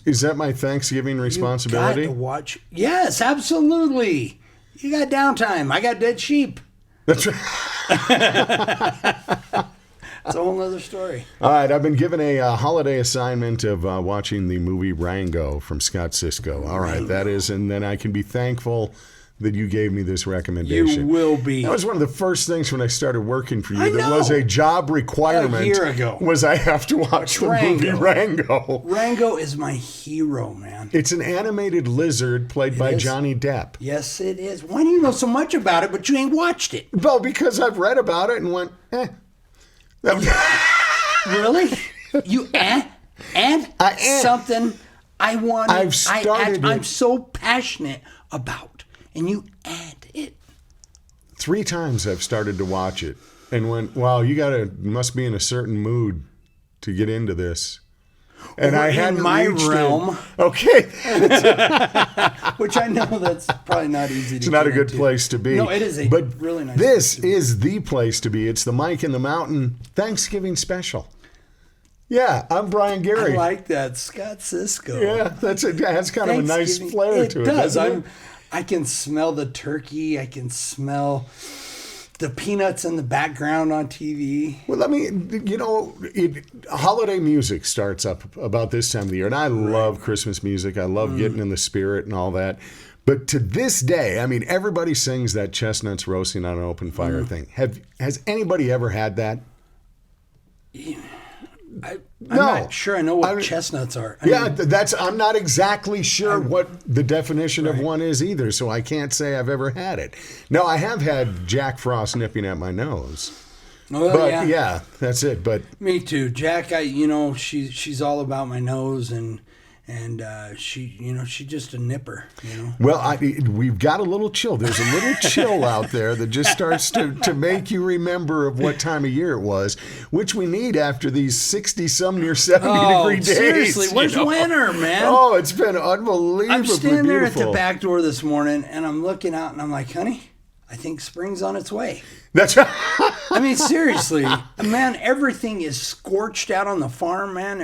Is that my Thanksgiving responsibility? You got to watch. Yes, absolutely. You got downtime. I got dead sheep. That's right. It's a whole other story. All right, I've been given a holiday assignment of watching the movie Rango from Scott Cisco. All right, that is, and then I can be thankful that you gave me this recommendation. You will be. That was one of the first things when I started working for you. I That know. was a job requirement. A year ago. Was I have to watch the movie Rango. Rango is my hero, man. It's an animated lizard played by is. Johnny Depp. Yes, it is. Why do you know so much about it, but you ain't watched it? Well, because I've read about it and went, Really? You something I wanted. I'm so passionate about, and you add it. 3 times I've started to watch it and went, wow, must be in a certain mood to get into this. And I hadn't in my reached realm. It. Okay. Which I know that's probably not easy to It's not a good into. place to be. No, it is really nice. This is the place to be. It's the Mike in the Mountain Thanksgiving special. Yeah, I'm Brian Gary. I like that. Scott Cisco. Yeah, that's kind of a nice flair to it. Does. Doesn't it? I can smell the turkey. I can smell the peanuts in the background on TV. Well, holiday music starts up about this time of the year, and I love Christmas music. I love getting in the spirit and all that. But to this day, I mean, everybody sings that chestnuts roasting on an open fire thing. Has anybody ever had that? I'm not sure I know what chestnuts are. I'm not exactly sure what the definition of one is either, so I can't say I've ever had it. No, I have had Jack Frost nipping at my nose. Oh, but yeah, that's it. But me too. Jack, she's all about my nose and she's just a nipper, Well, we've got a little chill. There's a little chill out there that just starts to make you remember of what time of year it was, which we need after these 60-some near 70-degree days. Seriously, when's winter, man? Oh, it's been unbelievably I'm standing there at beautiful. the back door this morning, and I'm looking out, and I'm like, honey, I think spring's on its way. That's right. I mean, seriously, man, everything is scorched out on the farm, man.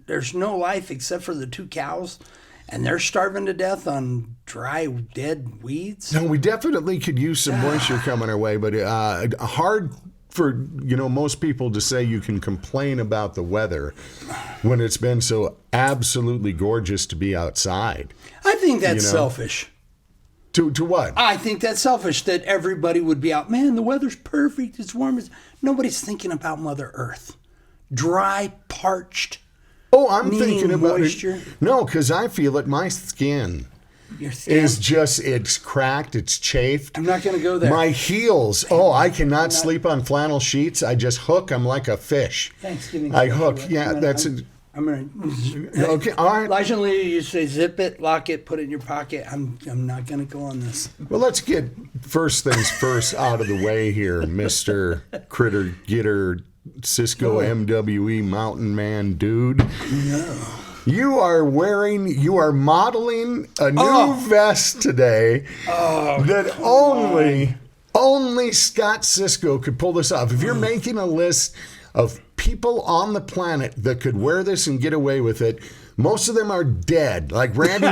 There's no life except for the 2 cows, and they're starving to death on dry, dead weeds. No, we definitely could use some moisture coming our way, but hard for most people to say you can complain about the weather when it's been so absolutely gorgeous to be outside. I think that's selfish. To what? I think that's selfish that everybody would be out. Man, the weather's perfect. It's warm. Nobody's thinking about Mother Earth. Dry, parched. Oh, I'm thinking about moisture. it. No, because I feel it. My skin is just, it's cracked, it's chafed. I'm not going to go there. My heels. I cannot sleep on flannel sheets. I just hook. I'm like a fish. Thanksgiving. I hook. Yeah, I'm going to. Okay, all right. Elijah and Leah, you say zip it, lock it, put it in your pocket. I'm not going to go on this. Well, let's get first things first out of the way here, Mr. Critter Getter Cisco MWE Mountain Man Dude. No. You are modeling a new vest today that only Scott Cisco could pull this off. If you're making a list of people on the planet that could wear this and get away with it, most of them are dead. Like Randy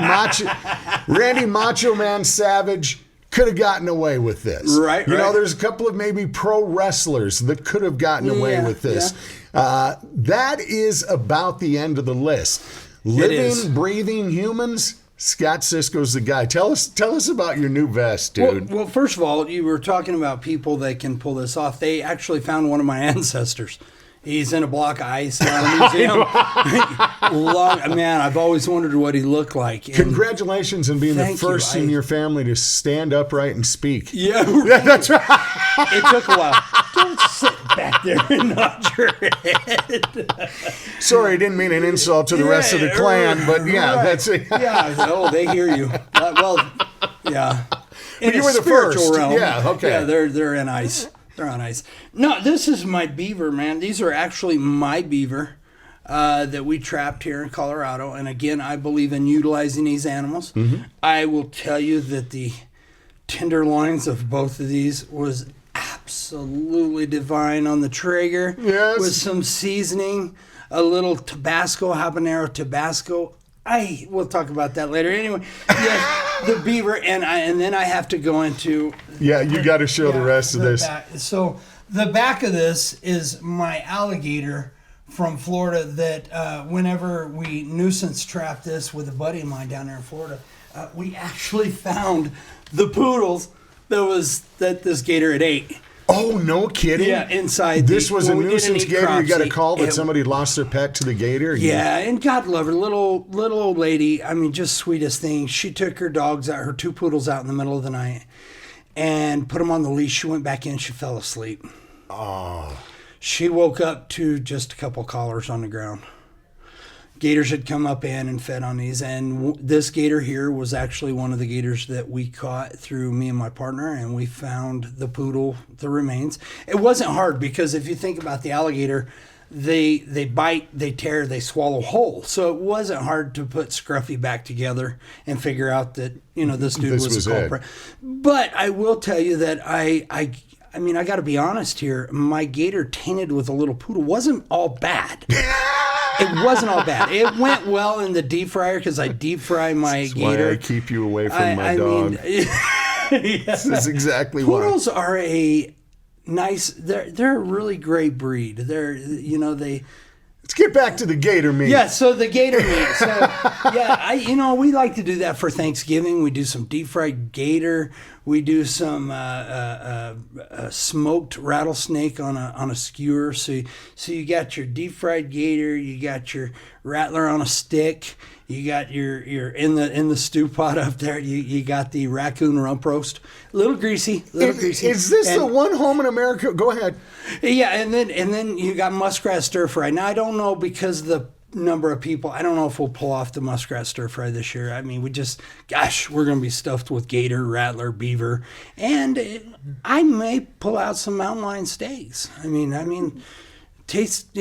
Macho Man Savage could have gotten away with this. Right. There's a couple of maybe pro wrestlers that could have gotten away with this. Yeah. That is about the end of the list. Living, breathing humans, Scott Cisco's the guy. Tell us about your new vest, dude. Well, first of all, you were talking about people that can pull this off. They actually found one of my ancestors. He's in a block of ice in a museum. Man, I've always wondered what he looked like. And congratulations on being the first in your family to stand upright and speak. Yeah, that's right. It took a while. Don't sit back there and nod your head. Sorry, I didn't mean an insult to the rest of the clan, but that's it. Yeah, they hear you. Yeah. But you were the first. Realm, yeah, okay. Yeah, they're in ice. They're on ice. No, this is my beaver, man. These are actually my beaver that we trapped here in Colorado. And again, I believe in utilizing these animals. Mm-hmm. I will tell you that the tenderloins of both of these was absolutely divine on the Traeger. Yes. With some seasoning, a little Tabasco, habanero Tabasco. we'll talk about that later. Anyway, yes, the beaver, and then I have to go into. Yeah, you got to show the rest of this. So the back of this is my alligator from Florida that whenever we nuisance trapped this with a buddy of mine down there in Florida, we actually found the poodles that this gator had ate. Oh, no kidding? Yeah, inside. This was a nuisance gator. You got a call that somebody lost their pet to the gator? Yeah, and God love her. Little old lady, I mean, just sweetest thing. She took her dogs out, her 2 poodles out in the middle of the night and put them on the leash. She went back in. She fell asleep. Oh. She woke up to just a couple collars on the ground. Gators had come up in and fed on these, and this gator here was actually one of the gators that we caught through me and my partner, and we found the poodle, the remains. It wasn't hard because if you think about the alligator, they bite, they tear, they swallow whole. So it wasn't hard to put Scruffy back together and figure out that, this dude was a culprit. But I will tell you that I mean, I got to be honest here. My gator tainted with a little poodle wasn't all bad. It wasn't all bad. It went well in the deep fryer because I deep fry my That's gator. Why I keep you away from my dog. This is exactly why. Poodles are a nice. They're a really great breed. They. Let's get back to the gator meat. Yeah, so the gator meat. So yeah, we like to do that for Thanksgiving. We do some deep fried gator. We do some smoked rattlesnake on a skewer. So you got your deep fried gator. You got your rattler on a stick. You got your in the stew pot up there. You got the raccoon rump roast. A little greasy. Is this the one home in America? Go ahead. Yeah, and then you got muskrat stir fry. Now I don't know because the number of people. I don't know if we'll pull off the muskrat stir fry this year. I mean, we're going to be stuffed with gator, rattler, beaver, and I may pull out some mountain lion steaks. I mean, taste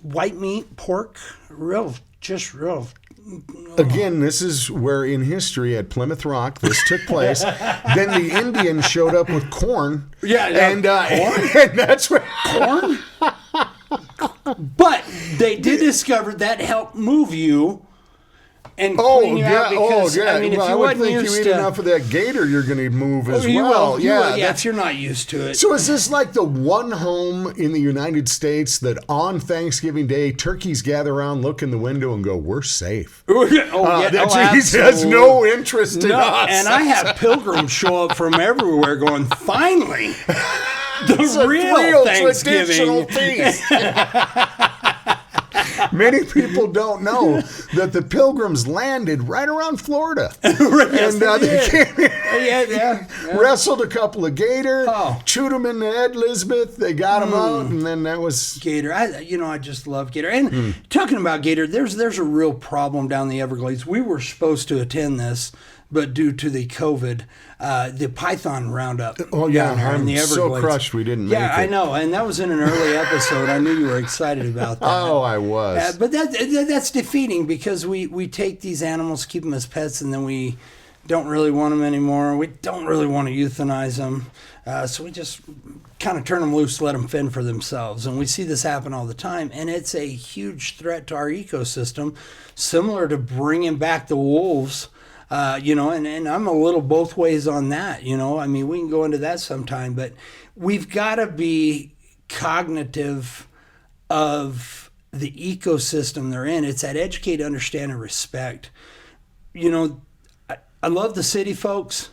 white meat, pork, real. Again, this is where in history at Plymouth Rock this took place. Then the Indians showed up with corn. Yeah, and corn? And that's where corn. But they did discover that helped move you and clean you out because I mean, if you would think used you eat to enough of that gator, you're going to move as you well. will, yeah, if you're not used to it. So is this like the one home in the United States that on Thanksgiving Day turkeys gather around, look in the window, and go, "We're safe"? He has no interest in us. And I have pilgrims show up from everywhere, going, "Finally, the real Thanksgiving feast." Many people don't know that the Pilgrims landed right around Florida. Yes, and they came wrestled a couple of gator, chewed them in the Ed Elizabeth. They got them out, and then that was gator. I just love gator. And talking about gator, there's a real problem down the Everglades. We were supposed to attend this, but due to the COVID, the python roundup. Oh yeah, I'm in the Everglades. So crushed we didn't make it. Yeah, I know, and that was in an early episode. I knew you were excited about that. Oh, I was. But that's defeating because we take these animals, keep them as pets, and then we don't really want them anymore. We don't really want to euthanize them, so we just kind of turn them loose, let them fend for themselves. And we see this happen all the time, and it's a huge threat to our ecosystem, similar to bringing back the wolves. And I'm a little both ways on that, I mean, we can go into that sometime, but we've got to be cognitive of the ecosystem they're in. It's that educate, understand, and respect. I love the city folks.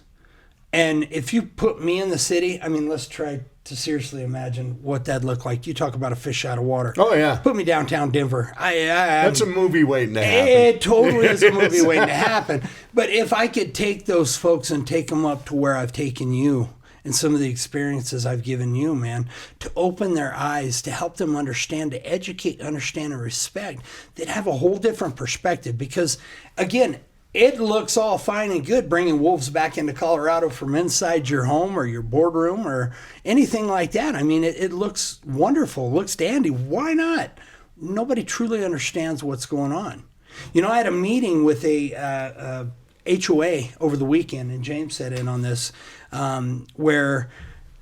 And if you put me in the city, I mean, let's try to seriously imagine what that'd look like. You talk about a fish out of water. Oh, yeah. Put me downtown Denver. That's a movie waiting to happen. It totally is a movie waiting to happen. But if I could take those folks and take them up to where I've taken you and some of the experiences I've given you, man, to open their eyes, to help them understand, to educate, understand, and respect, they'd have a whole different perspective. Because, again, it looks all fine and good bringing wolves back into Colorado from inside your home or your boardroom or anything like that. I mean, it looks wonderful, looks dandy. Why not? Nobody truly understands what's going on. I had a meeting with a HOA over the weekend, and James sat in on this, where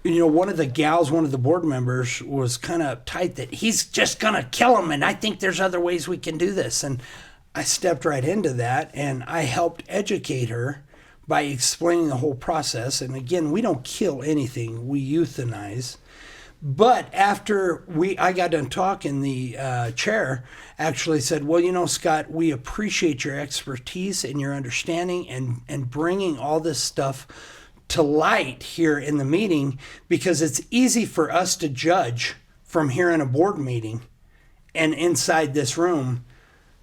one of the board members was kind of uptight that he's just going to kill him, and I think there's other ways we can do this. And I stepped right into that, and I helped educate her by explaining the whole process. And again, we don't kill anything, we euthanize. But after I got done talking, the chair actually said, well, you know, Scott, we appreciate your expertise and your understanding and bringing all this stuff to light here in the meeting, because it's easy for us to judge from here in a board meeting and inside this room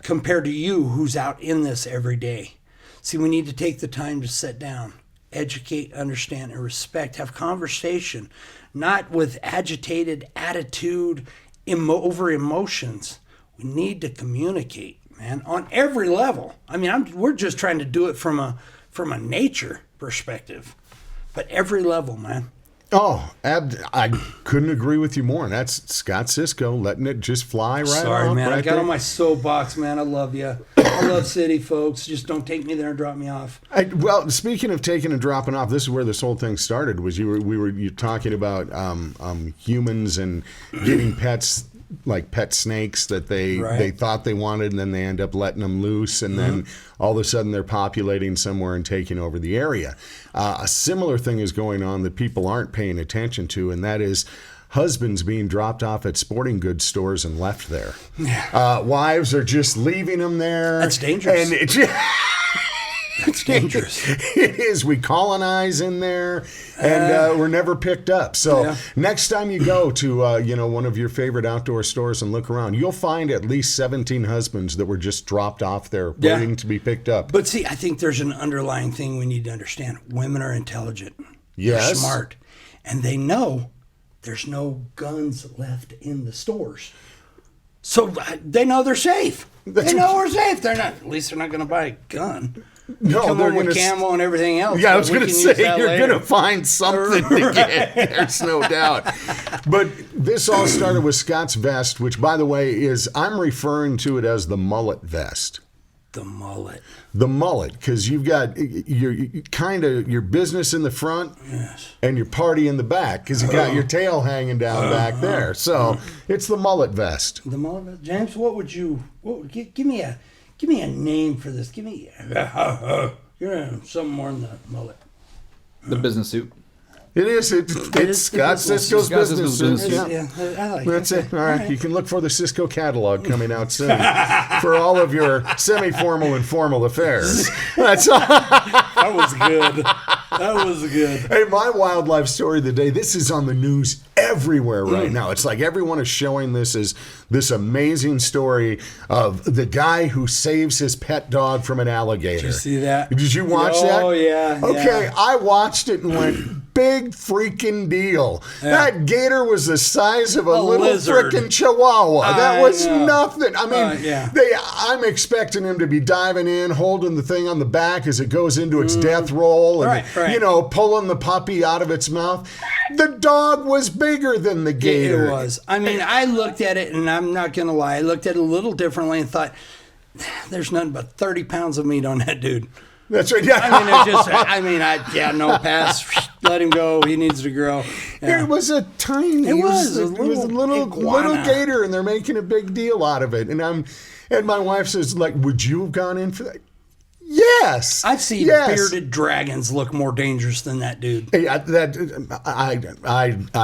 compared to you who's out in this every day. See, we need to take the time to sit down, educate, understand, and respect, have conversation, not with agitated attitude, over emotions. We need to communicate, man, on every level. I mean, we're just trying to do it from a nature perspective, but every level, man. Oh, I couldn't agree with you more. And that's Scott Cisco letting it just fly right Sorry, off. man. Right I got there. on my soapbox, man. I love you. I love city folks. Just don't take me there and drop me off. Well, speaking of taking and dropping off, this is where this whole thing started. Was you were talking about humans and getting pets, like pet snakes that they thought they wanted, and then they end up letting them loose, and then all of a sudden they're populating somewhere and taking over the area. A similar thing is going on that people aren't paying attention to, and that is husbands being dropped off at sporting goods stores and left there. Yeah. Wives are just leaving them there. That's dangerous. And It's dangerous. It is. We colonize in there, and we're never picked up. So next time you go to one of your favorite outdoor stores and look around, you'll find at least 17 husbands that were just dropped off there waiting to be picked up. But see, I think there's an underlying thing we need to understand. Women are intelligent. Yes. They're smart. And they know there's no guns left in the stores. So they know they're safe. They know we're safe. At least they're not going to buy a gun. No, Come they're on with going to camo and everything else. Yeah, I was going to say you're later. going to find something to get. There's no doubt. But this all started with Scott's vest, which, by the way, I'm referring to it as the mullet vest. The mullet. The mullet, because you've got your business in the front, and your party in the back, because you got your tail hanging down back there. So it's the mullet vest. The mullet vest. James, give me a name for this. Give me something more than the mullet. The business suit. It is. It's Scott Cisco's business suit. Yeah, I like That's it. it. All right. You can look for the Cisco catalog coming out soon for all of your semi-formal and formal affairs. That's all. That was good. That was good. Hey, my wildlife story of the day, this is on the news everywhere right now. It's like everyone is showing this as this amazing story of the guy who saves his pet dog from an alligator. Did you see that? Did you watch that? Oh, yeah. Okay, yeah. I watched it and went, big freaking deal. Yeah. That gator was the size of a little lizard. freaking chihuahua. That was know. nothing. I mean, I'm expecting him to be diving in, holding the thing on the back as it goes into its death roll, and pulling the puppy out of its mouth. The dog was bigger than the gator. It was. I mean, I looked at it, and I'm not going to lie, I looked at it a little differently and thought, there's nothing but 30 pounds of meat on that dude. That's right. Yeah. No pass. Let him go. He needs to grow. Yeah. It was a tiny. It was a little gator, and they're making a big deal out of it. And my wife says, like, would you have gone in for that? Yes, I've seen bearded dragons look more dangerous than that dude. Hey, I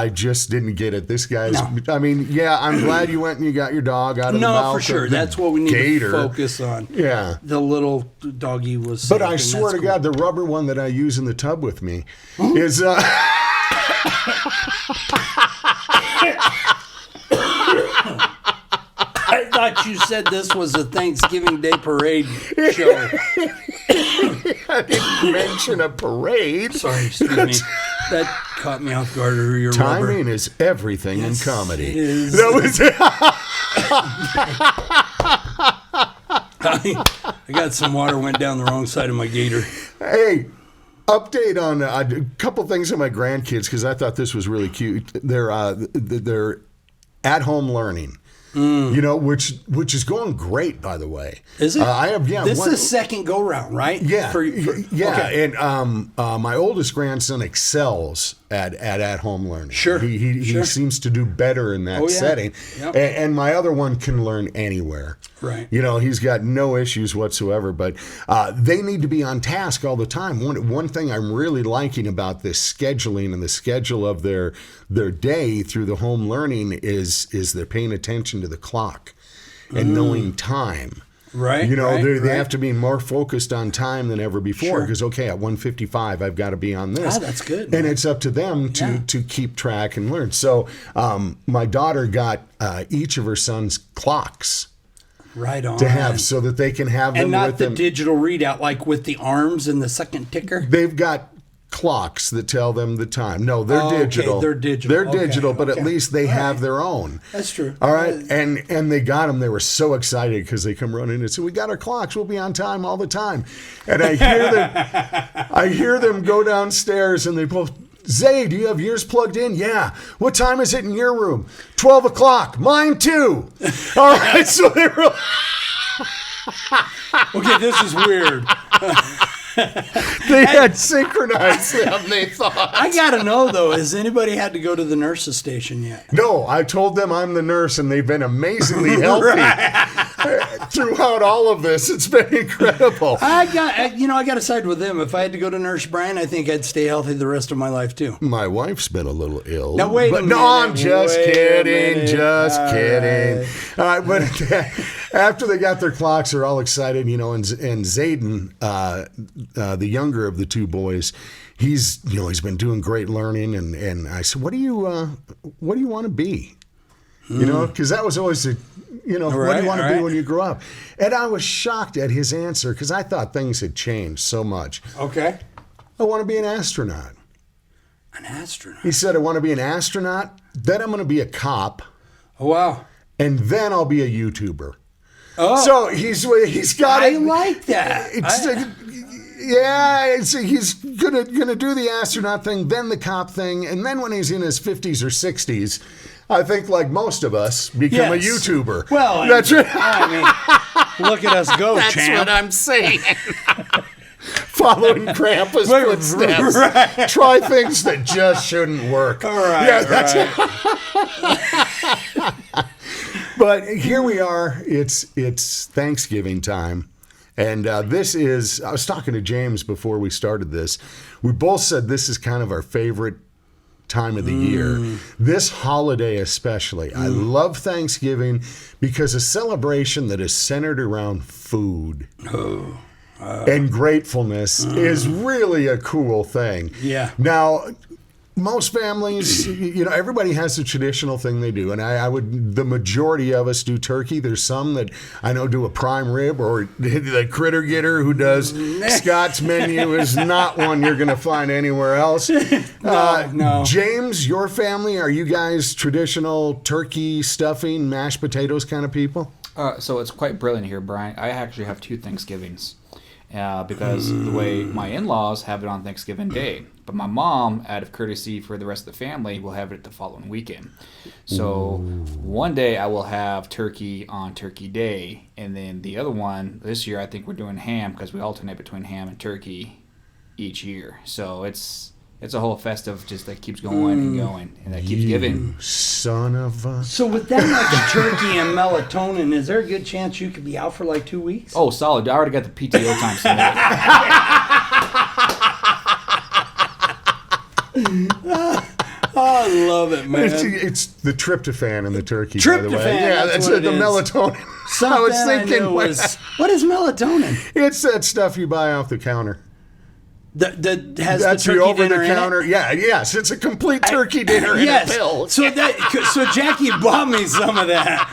just didn't get it. This guy's. No. I mean, I'm glad you went and you got your dog out of the mouth. No, for sure. That's what we need to focus on. Yeah, the little doggy was. But I swear to God, the rubber one that I use in the tub with me is. I thought you said this was a Thanksgiving Day parade show. I didn't mention a parade. Sorry, excuse me. That caught me off guard. Your timing rubber. Is everything in comedy. It is. That was it. I got some water went down the wrong side of my gator. Hey. Update on a couple things on my grandkids, because I thought this was really cute. They're at-home learning. Which is going great, by the way. Is it? I have This is second go round, right? Yeah, Okay. And my oldest grandson excels at home learning. Sure, he seems to do better in that setting. Yep. And my other one can learn anywhere. Right. He's got no issues whatsoever, but they need to be on task all the time. One thing I'm really liking about this scheduling and the schedule of their day through the home learning is they're paying attention to the clock and knowing time. Right. They have to be more focused on time than ever before because, okay, at 1:55, I've got to be on this. That's good. And it's up to them to keep track and learn. So my daughter got each of her sons clocks. Right on. To have so that they can have them and not with the them. Digital readout like with the arms and the second ticker. They've got clocks that tell them the time. No, they're digital. Okay, they're digital. They're digital, but at least they have their own. That's true. All right, and they got them. They were so excited because they come running and say, "We got our clocks. We'll be on time all the time." And I hear them go downstairs and they both. Zay, do you have yours plugged in? Yeah. What time is it in your room? 12 o'clock. Mine too. All right, so they were. Okay, this is weird. They had synchronized them, they thought. I got to know, though, has anybody had to go to the nurse's station yet? No, I told them I'm the nurse, and they've been amazingly healthy throughout all of this. It's been incredible. I got to side with them. If I had to go to Nurse Brian, I think I'd stay healthy the rest of my life, too. My wife's been a little ill. Now, wait a minute. No, I'm just kidding. Just All kidding. right. All right, but after they got their clocks, they're all excited, and Zayden, the younger of the two boys, he's been doing great learning, and I said, what do you want to be? Because that was always what do you want to be when you grow up? And I was shocked at his answer because I thought things had changed so much. Okay. I want to be an astronaut. An astronaut? He said, I want to be an astronaut, then I'm going to be a cop, Oh, wow. and then I'll be a YouTuber. Oh. So he's got I it. like that. He's gonna do the astronaut thing, then the cop thing, and then when he's in his 50s or 60s, I think like most of us, become a YouTuber. Well, that's right. I mean, look at us go, That's champ. what I'm saying. Following Grandpa's footsteps. Right. Try things that just shouldn't work. All right. Yeah, that's it. But here we are. It's Thanksgiving time. And this is, I was talking to James before we started this. We both said this is kind of our favorite time of the year. This holiday especially. I love Thanksgiving because a celebration that is centered around food and gratefulness is really a cool thing. Yeah. Now, most families, everybody has a traditional thing they do. And the majority of us do turkey. There's some that I know do a prime rib, or the critter getter who does Scott's menu is not one you're going to find anywhere else. No. James, your family, are you guys traditional turkey, stuffing, mashed potatoes kind of people? So it's quite brilliant here, Brian. I actually have two Thanksgivings because the way my in-laws have it on Thanksgiving Day. But my mom, out of courtesy for the rest of the family, will have it the following weekend. So one day I will have turkey on Turkey Day, and then the other one, this year I think we're doing ham because we alternate between ham and turkey each year. So it's a whole festive just that keeps going and going, and that keeps giving. Son of a... So with that much turkey and melatonin, is there a good chance you could be out for like 2 weeks? Oh, solid. I already got the PTO time submitted. I love it, man. It's the tryptophan in the turkey, by Tryptophan, the way. Yeah, that's that's what the it is. melatonin. Something I was thinking, what is melatonin? it's that stuff you buy off the counter. That has That's the the turkey over dinner the in counter. it? Yeah, yes, it's a complete turkey dinner in a pill. So Jackie bought me some of that.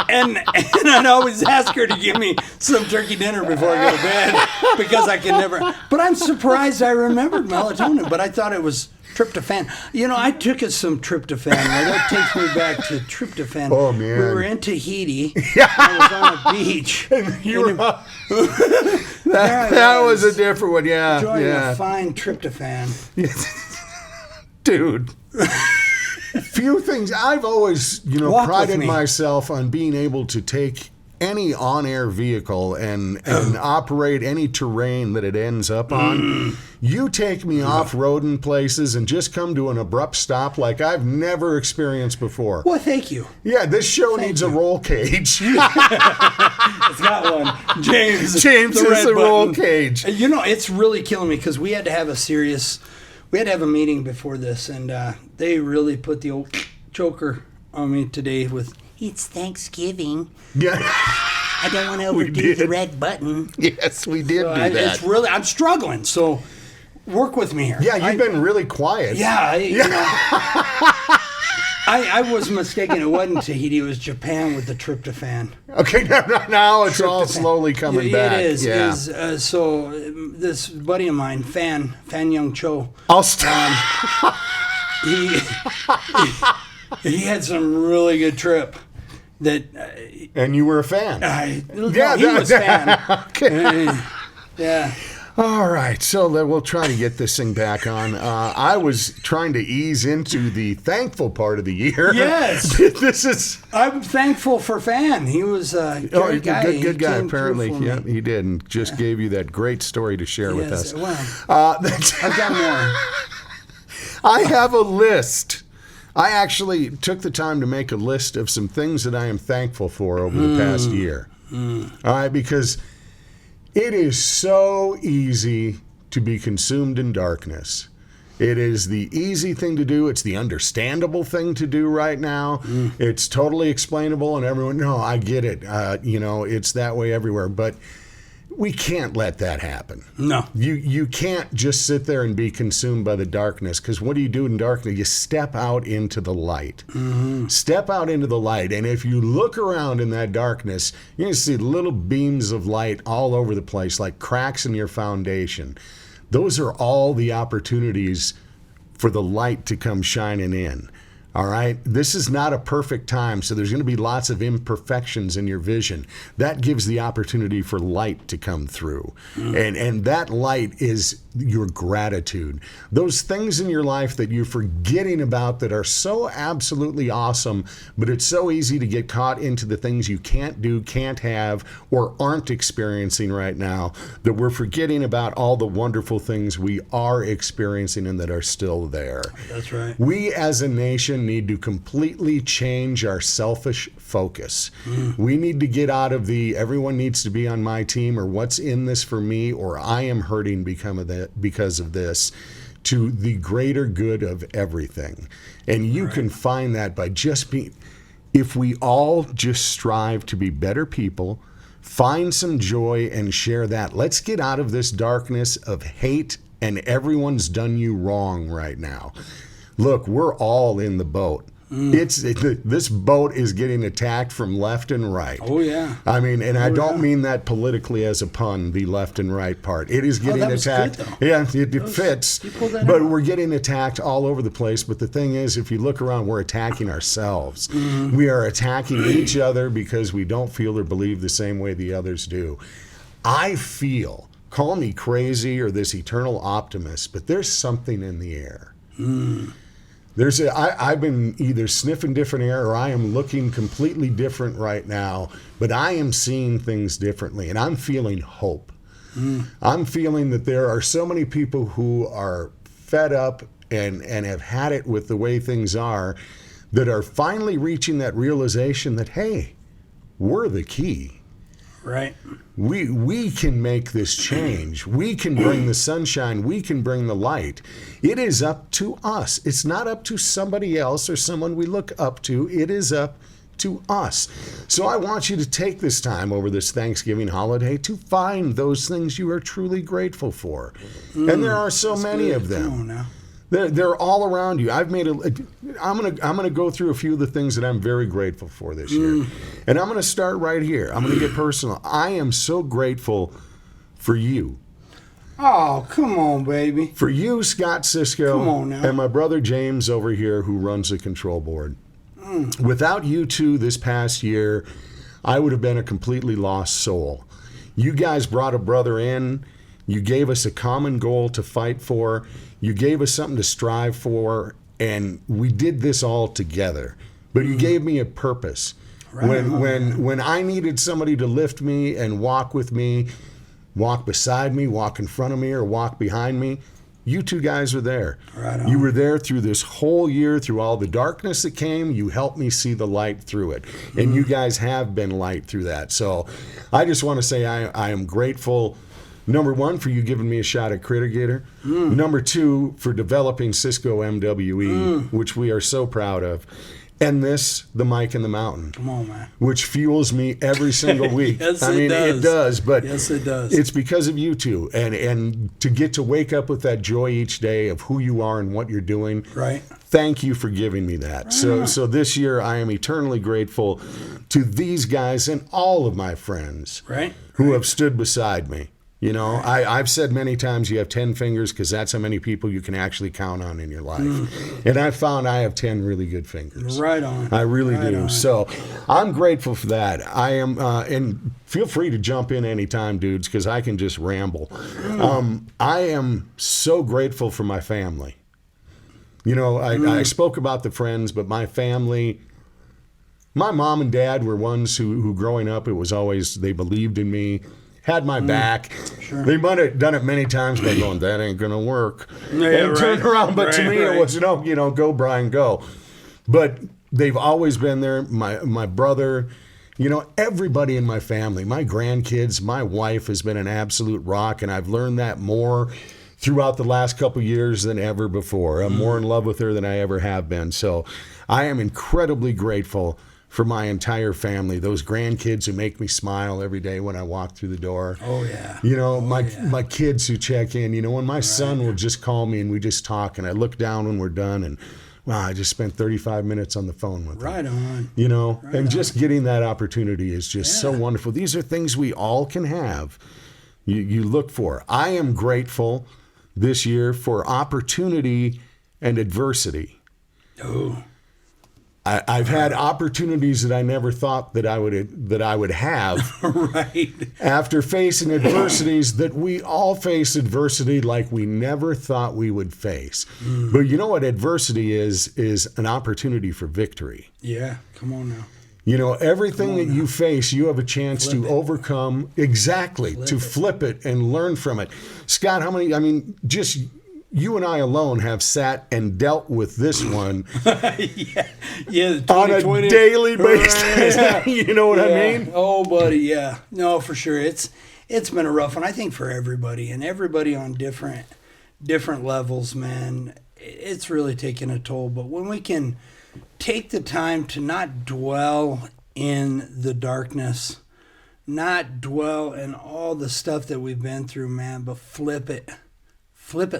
And I'd always ask her to give me some turkey dinner before I go to bed because I can never. But I'm surprised I remembered melatonin, but I thought it was tryptophan. I took some tryptophan. Well, that takes me back to tryptophan. Oh, man. We were in Tahiti. I was on a beach. That was a different one, yeah. Enjoying Yeah. a fine tryptophan. Dude. Few things. I've always, Walk with prided me. myself on being able to take any on-air vehicle and operate any terrain that it ends up on, you take me off-roading places and just come to an abrupt stop like I've never experienced before. Well, thank you. Yeah, this show needs a roll cage. It's got one. James is the roll cage. You know, it's really killing me because we had to have a meeting before this, and they really put the old choker on me today with, it's Thanksgiving. Yeah. I don't want to overdo the red button. Yes, we did So do that. It's really, I'm struggling, so work with me here. Yeah, you've been really quiet. Yeah, you know, I was mistaken. It wasn't Tahiti. It was Japan with the tryptophan. Okay, now it's all slowly coming back. It is. Yeah. So this buddy of mine, Fan Young Cho, I'll stop. he had some really good trip. That and you were a fan. He was a fan. Okay. Yeah. All right, so we'll try to get this thing back on. I was trying to ease into the thankful part of the year. Yes. I'm thankful for Fan. He was a great guy. Good guy, apparently. Yeah, he did, and just gave you that great story to share with us. Well, I've got more. I have a list. I actually took the time to make a list of some things that I am thankful for over the past year. All right, because it is so easy to be consumed in darkness. It is the easy thing to do. It's the understandable thing to do right now. It's totally explainable, and everyone, no, I get it. It's that way everywhere. But we can't let that happen. No. You can't just sit there and be consumed by the darkness, because what do you do in darkness? You step out into the light. Step out into the light, and if you look around in that darkness, you're going to see little beams of light all over the place, like cracks in your foundation. Those are all the opportunities for the light to come shining in. All right, this is not a perfect time, so there's going to be lots of imperfections in your vision. That gives the opportunity for light to come through. And that light is your gratitude. Those things in your life that you're forgetting about that are so absolutely awesome, but it's so easy to get caught into the things you can't do, can't have, or aren't experiencing right now, that we're forgetting about all the wonderful things we are experiencing and that are still there. That's right. We as a nation need to completely change our selfish focus. We need to get out of the everyone needs to be on my team, or what's in this for me, or I am hurting because of this, to the greater good of everything. And you can find that by just being, if we all just strive to be better people, find some joy and share that. Let's get out of this darkness of hate and everyone's done you wrong right now. Look, we're all in the boat. This boat is getting attacked from left and right. Oh, yeah. I mean, and I don't mean that politically as a pun, the left and right part. It is getting attacked. Good, yeah, it fits. But we're getting attacked all over the place. But the thing is, if you look around, we're attacking ourselves. We are attacking each other because we don't feel or believe the same way the others do. I feel, call me crazy or this eternal optimist, but there's something in the air. I've been either sniffing different air or I am looking completely different right now, but I am seeing things differently, and I'm feeling hope. I'm feeling that there are so many people who are fed up and have had it with the way things are, that are finally reaching that realization that, hey, we're the key. Right. We can make this change. We can bring the sunshine. We can bring the light. It is up to us. It's not up to somebody else or someone we look up to. It is up to us. So I want you to take this time over this Thanksgiving holiday to find those things you are truly grateful for. And there are so many of them. Come on now. They're all around you. I'm gonna go through a few of the things that I'm very grateful for this year, and I'm gonna start right here. I'm gonna get personal. I am so grateful for you. Oh, come on, baby. For you, Scott Cisco, Come on now. and my brother James over here, who runs the control board. Without you two this past year, I would have been a completely lost soul. You guys brought a brother in. You gave us a common goal to fight for. You gave us something to strive for, and we did this all together. But you gave me a purpose. When I needed somebody to lift me and walk with me, walk beside me, walk in front of me, or walk behind me, you two guys were there. Right on. You were there through this whole year, through all the darkness that came. You helped me see the light through it. And you guys have been light through that. So I just want to say I am grateful, number one, for you giving me a shot at Critigator. Number two, for developing Cisco MWE, which we are so proud of. And this, the Mike in the Mountain. Come on, man. Which fuels me every single week. Yes, it does. But yes, it does. It's because of you two. And to get to wake up with that joy each day of who you are and what you're doing. Right. Thank you for giving me that. Right. So this year I am eternally grateful to these guys and all of my friends who have stood beside me. You know, I've said many times you have 10 fingers because that's how many people you can actually count on in your life. And I found I have 10 really good fingers. Right on. I really Right do. on. So I'm grateful for that. I am, and feel free to jump in anytime, dudes, because I can just ramble. I am so grateful for my family. You know, I spoke about the friends, but my family, my mom and dad were ones who growing up, it was always, they believed in me, had my back. Sure. They might have done it many times by going, that ain't going to work. Yeah, and right. turn around. But to me, Right. it was, no, go, Brian, go. But they've always been there. My brother, everybody in my family, my grandkids, my wife has been an absolute rock. And I've learned that more throughout the last couple years than ever before. I'm more in love with her than I ever have been. So I am incredibly grateful for my entire family, those grandkids who make me smile every day when I walk through the door. Oh, yeah. My kids who check in, when my son will just call me and we just talk and I look down when we're done and, wow, I just spent 35 minutes on the phone with Right him. on. And just getting that opportunity is just so wonderful. These are things we all can have. You look for. I am grateful this year for opportunity and adversity. Oh. I've had opportunities that I never thought that I would have. Right. After facing adversities that we all face adversity like we never thought we would face. But you know what adversity is an opportunity for victory. Yeah, come on now. Everything that you face, you have a chance to overcome. Exactly. Flip it and learn from it. Scott, just you and I alone have sat and dealt with this one yeah, on a daily basis. Right. You know what I mean? Oh, buddy, yeah. No, for sure. It's been a rough one, I think, for everybody, and everybody on different levels, man. It's really taken a toll. But when we can take the time to not dwell in the darkness, not dwell in all the stuff that we've been through, man, but flip it,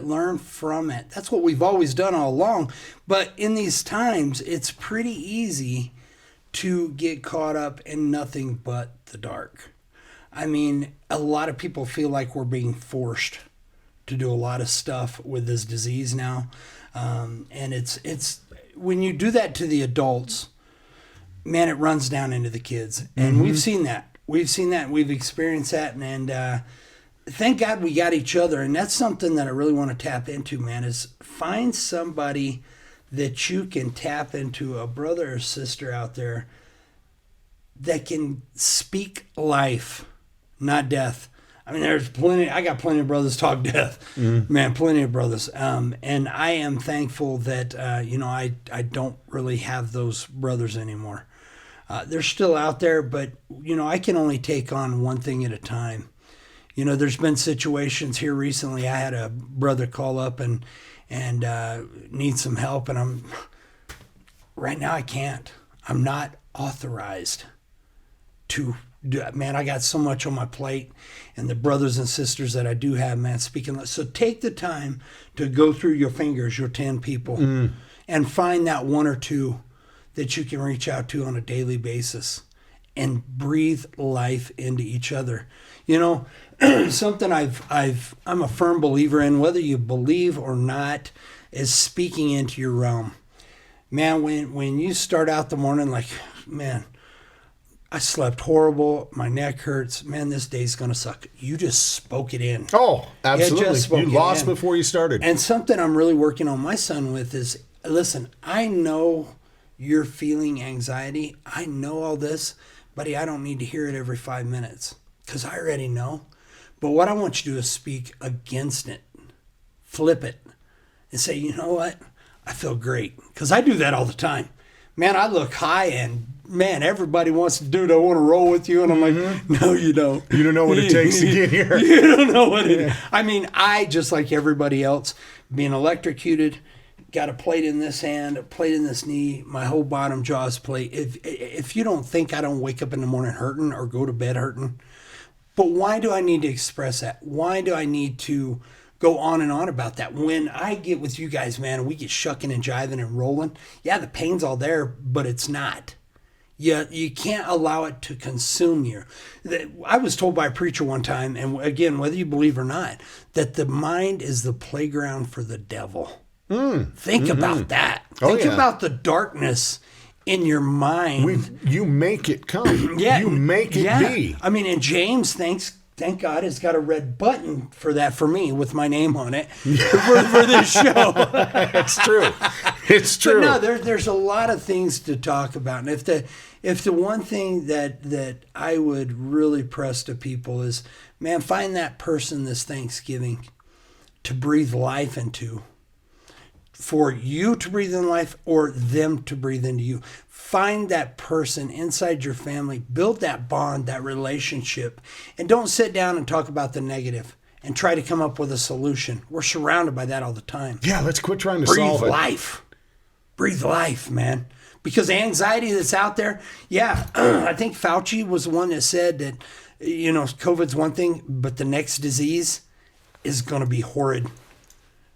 learn from it. That's what we've always done all along. But in these times, it's pretty easy to get caught up in nothing but the dark. A lot of people feel like we're being forced to do a lot of stuff with this disease now. And it's when you do that to the adults, man, it runs down into the kids. And we've seen that. We've experienced that. And thank God we got each other. And that's something that I really want to tap into, man, is find somebody that you can tap into, a brother or sister out there that can speak life, not death. There's plenty. I got plenty of brothers talk death, man. Plenty of brothers. And I am thankful that I don't really have those brothers anymore. They're still out there, but I can only take on one thing at a time. There's been situations here recently. I had a brother call up and need some help, and right now I can't. I'm not authorized to do it. Man, I got so much on my plate, and the brothers and sisters that I do have, man, speaking. So take the time to go through your fingers, your 10 people, and find that one or two that you can reach out to on a daily basis and breathe life into each other. Something I'm a firm believer in, whether you believe or not, is speaking into your realm. Man, when you start out the morning like, man, I slept horrible, my neck hurts, man, this day's going to suck. You just spoke it in. Oh, absolutely. You lost before you started. And something I'm really working on my son with is, listen, I know you're feeling anxiety. I know all this, buddy. I don't need to hear it every 5 minutes because I already know. But what I want you to do is speak against it. Flip it and say, you know what? I feel great. Because I do that all the time. Man, I look high and, man, everybody wants to do it. I want to roll with you. And I'm like, no, you don't. You don't know what it takes to get here. You don't know what it is. I mean, I, just like everybody else, being electrocuted, got a plate in this hand, a plate in this knee, my whole bottom jaw is plate. If you don't think I don't wake up in the morning hurting or go to bed hurting, but why do I need to express that? Why do I need to go on and on about that? When I get with you guys, man, we get shucking and jiving and rolling. Yeah, the pain's all there, but it's not. You can't allow it to consume you. I was told by a preacher one time, and again, whether you believe or not, that the mind is the playground for the devil. Think about that. Think about the darkness in your mind. You make it come. You make it be. I mean, and James, thank God, has got a red button for that for me with my name on it for this show. It's true. It's true. But no, there's a lot of things to talk about. And if the one thing that I would really press to people is, man, find that person this Thanksgiving to breathe life into. For you to breathe in life or them to breathe into you. Find that person inside your family. Build that bond, that relationship. And don't sit down and talk about the negative and try to come up with a solution. We're surrounded by that all the time. Yeah, let's quit trying to solve it. Breathe life. Breathe life, man. Because the anxiety that's out there, I think Fauci was the one that said that, COVID's one thing, but the next disease is going to be horrid.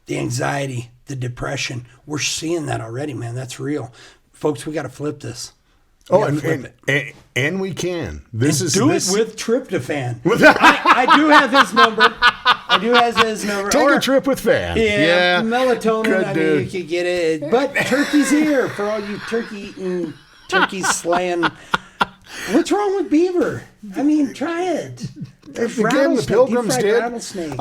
The anxiety, the depression, we're seeing that already, man. That's real. Folks, we got to flip this. And we can. Do it with tryptophan. I do have his number. Take a trip with Fan. Yeah. Melatonin. Good dude. You could get it. But turkey's here for all you turkey-eating, turkey-slaying. What's wrong with beaver? I mean, try it. Again, the Pilgrims did. Rattlesnake.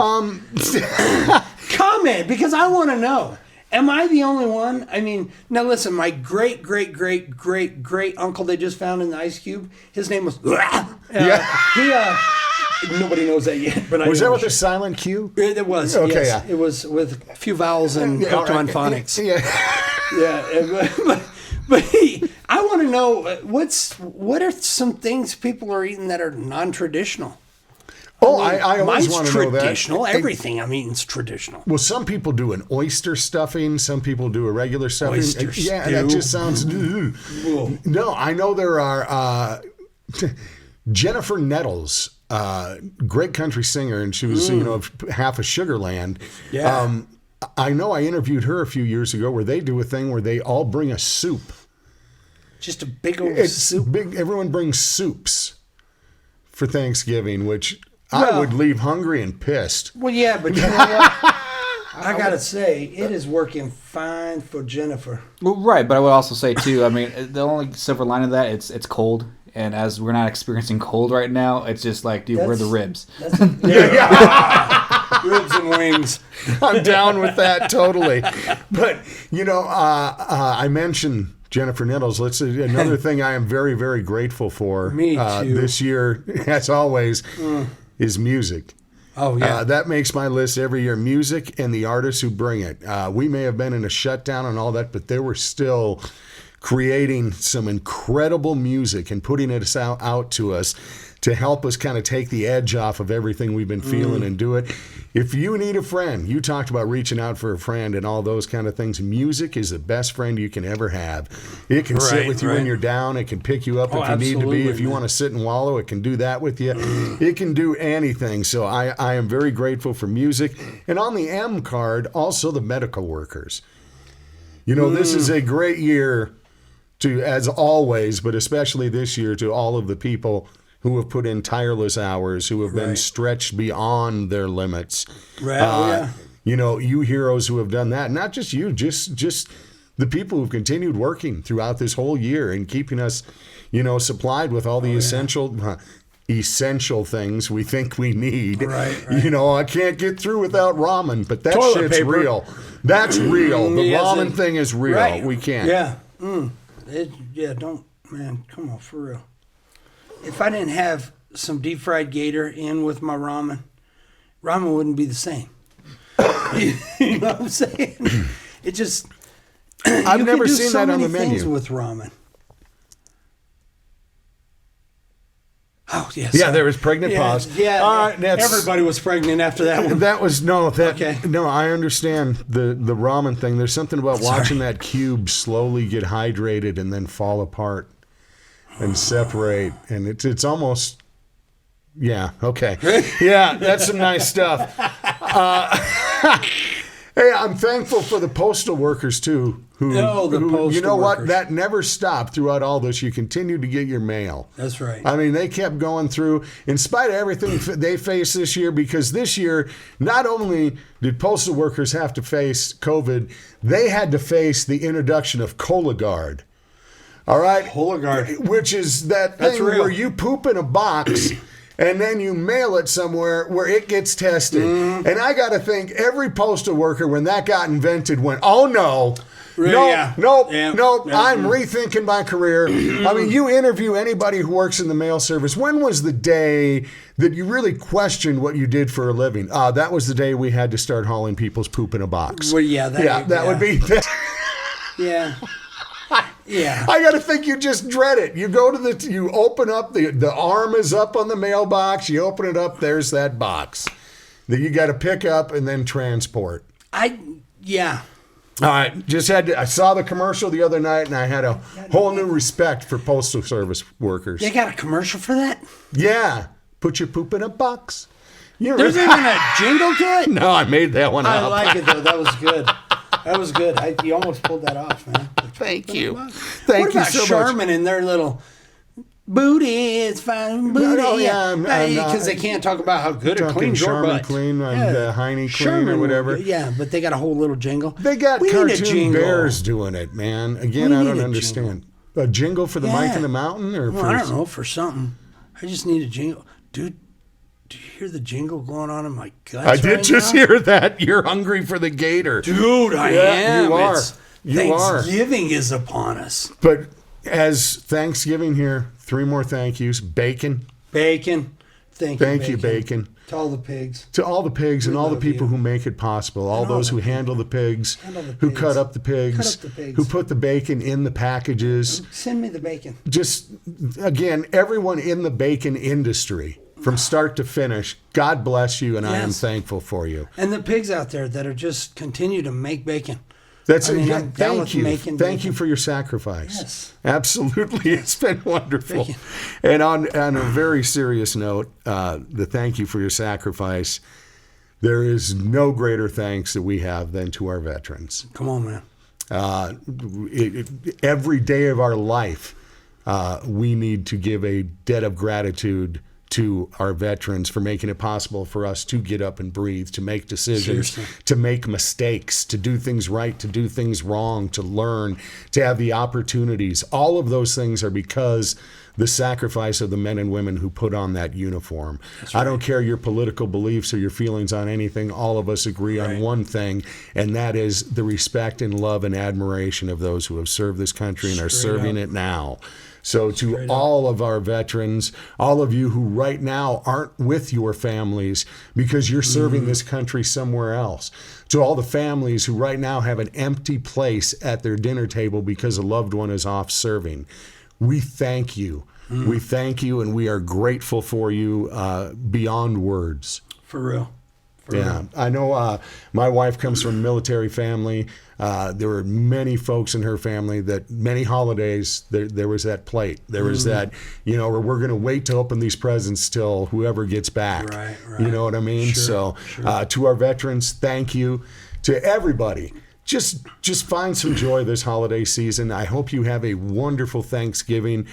Comment, because I want to know. Am I the only one? I mean, now listen, my great uncle they just found in the ice cube, his name was... Nobody knows that yet. But was that with a silent Q? It was, okay, yes. Yeah. It was with a few vowels and hooked on phonics. But I want to know, what are some things people are eating that are non-traditional? I always want to know that. Traditional. Everything I'm eating is traditional. Well, some people do an oyster stuffing. Some people do a regular stuffing. Oyster stew. That just sounds... No, I know there are... Jennifer Nettles, great country singer, and she was, half of Sugarland. Yeah. I know I interviewed her a few years ago where they do a thing where they all bring a soup. Just a big old soup. Everyone brings soups for Thanksgiving, which... I would leave hungry and pissed. Well, yeah, but you know what? I got to say, it is working fine for Jennifer. Well, right, but I would also say, too, I mean, the only silver line of that, it's cold. And as we're not experiencing cold right now, it's just like, dude, where are the ribs? Ribs and wings. I'm down with that totally. But, I mentioned... Jennifer Nettles, another thing I am very, very grateful for this year, as always, is music. Oh, yeah. That makes my list every year. Music and the artists who bring it. We may have been in a shutdown and all that, but they were still creating some incredible music and putting it out to us to help us kind of take the edge off of everything we've been feeling and do it. If you need a friend, you talked about reaching out for a friend and all those kind of things. Music is the best friend you can ever have. It can sit with you when you're down. It can pick you up if you need to be. If you want to sit and wallow, it can do that with you. It can do anything. So I am very grateful for music. And on the M card, also the medical workers. This is a great year to, as always, but especially this year, to all of the people who have put in tireless hours, who have been stretched beyond their limits. Right. You heroes who have done that. Not just you, just the people who've continued working throughout this whole year and keeping us, supplied with all the essential things we think we need. Right. I can't get through without ramen, but that shit's real. That's real. The ramen thing is real. Right. We can't. Yeah. Don't, man, come on, for real. If I didn't have some deep fried gator in with my ramen wouldn't be the same. You know what I'm saying? It just. I've never seen that on the menu. Things with ramen. Oh, yes. Yeah, there was pregnant pause. Yeah, everybody was pregnant after that one. That was, Okay. No, I understand the ramen thing. There's something about watching that cube slowly get hydrated and then fall apart and separate. And it's almost, yeah, okay. Yeah, that's some nice stuff. Hey, I'm thankful for the postal workers, too. You know what? That never stopped throughout all this. You continued to get your mail. That's right. I mean, they kept going through, in spite of everything they faced this year, because this year, not only did postal workers have to face COVID, they had to face the introduction of Cologuard. All right? Cologuard. Which is that thing where you poop in a box and then you mail it somewhere where it gets tested. And I got to think every postal worker, when that got invented, went, oh, no. Nope. I'm rethinking my career. I mean, you interview anybody who works in the mail service. When was the day that you really questioned what you did for a living? That was the day we had to start hauling people's poop in a box. Well, that would be. Yeah. Yeah. I got to think you just dread it. You go to you open up, the arm is up on the mailbox. You open it up, there's that box that you got to pick up and then transport. All right, I saw the commercial the other night, and I had a whole new respect for postal service workers. They got a commercial for that? Yeah, put your poop in a box. There's even a jingle to it? No, I made that one up. I like it, though. That was good. That was good. You almost pulled that off, man. Thank you. What about Charmin and their little booty? It's fine, booty. Oh, yeah. Because they can't talk about how good it cleans your butt. Clean and Heine Clean or whatever. Yeah, but they got a whole little jingle. They got cartoon bears doing it, man. Again, I don't understand. A jingle for the Mike in the Mountain? I don't know, for something. I just need a jingle. Dude, do you hear the jingle going on in my guts? I did just hear that. You're hungry for the gator. Dude, I am. You are. Thanksgiving is upon us. But as Thanksgiving here, 3 more thank yous. Bacon. Thank you, Bacon. To all the pigs. To all the pigs and all the people who make it possible. All those who handle the pigs, who cut up the pigs, who put the bacon in the packages. Send me the bacon. Just, again, everyone in the bacon industry, from start to finish, God bless you, and I am thankful for you. And the pigs out there that are just continue to make bacon. Thank you. Thank you for your sacrifice. Yes. Absolutely. It's been wonderful. And on a very serious note, the thank you for your sacrifice, there is no greater thanks that we have than to our veterans. Come on, man. Every day of our life, we need to give a debt of gratitude to our veterans for making it possible for us to get up and breathe, to make decisions, to make mistakes, to do things right, to do things wrong, to learn, to have the opportunities. All of those things are because the sacrifice of the men and women who put on that uniform. I don't care your political beliefs or your feelings on anything. All of us agree on one thing, and that is the respect and love and admiration of those who have served this country and are serving it now. So to all of our veterans, all of you who right now aren't with your families because you're serving this country somewhere else, to all the families who right now have an empty place at their dinner table because a loved one is off serving, we thank you. We thank you, and we are grateful for you beyond words. For real. I know my wife comes from a military family. There were many folks in her family that many holidays there was that plate. There was that, where we're going to wait to open these presents till whoever gets back. Right. You know what I mean? Sure. To our veterans, thank you. To everybody, just find some joy this holiday season. I hope you have a wonderful Thanksgiving.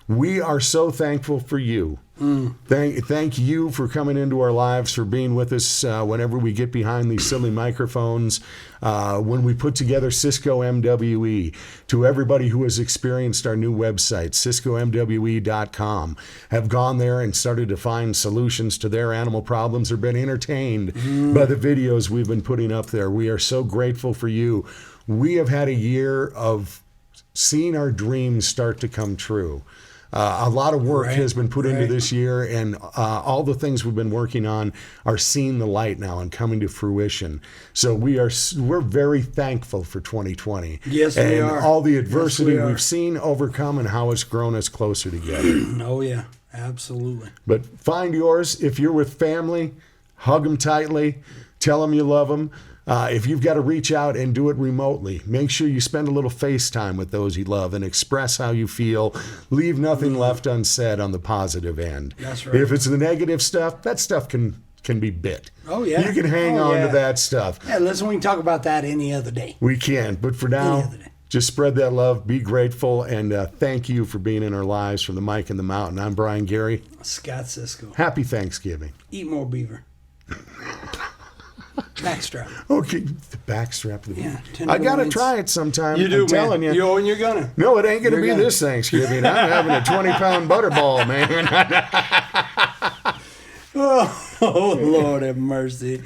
We are so thankful for you. Thank you for coming into our lives, for being with us whenever we get behind these silly microphones, when we put together Cisco MWE. To everybody who has experienced our new website, CiscoMWE.com, have gone there and started to find solutions to their animal problems or been entertained by the videos we've been putting up there. We are so grateful for you. We have had a year of seeing our dreams start to come true. A lot of work has been put into this year, and all the things we've been working on are seeing the light now and coming to fruition. So we're very thankful for 2020. Yes, and we are. All the adversity Yes, we are. we've seen, overcome, and how it's grown us closer together. Oh, yeah, absolutely. But find yours. If you're with family, hug them tightly. Tell them you love them. If you've got to reach out and do it remotely, make sure you spend a little FaceTime with those you love and express how you feel. Leave nothing left unsaid on the positive end. That's right. If it's the negative stuff, that stuff can be bit. Oh, yeah. You can hang on to that stuff. Yeah, listen, we can talk about that any other day. We can. But for now, just spread that love, be grateful, and thank you for being in our lives. From the mic and the mountain, I'm Brian Gary. Scott Cisco. Happy Thanksgiving. Eat more beaver. Backstrap. Okay, the backstrap. Yeah, I got to try it sometime. You do, I'm telling man. You. And you're gonna. No, it ain't going to be gonna. this Thanksgiving. I'm having a 20-pound butterball, man. Oh, Lord have mercy.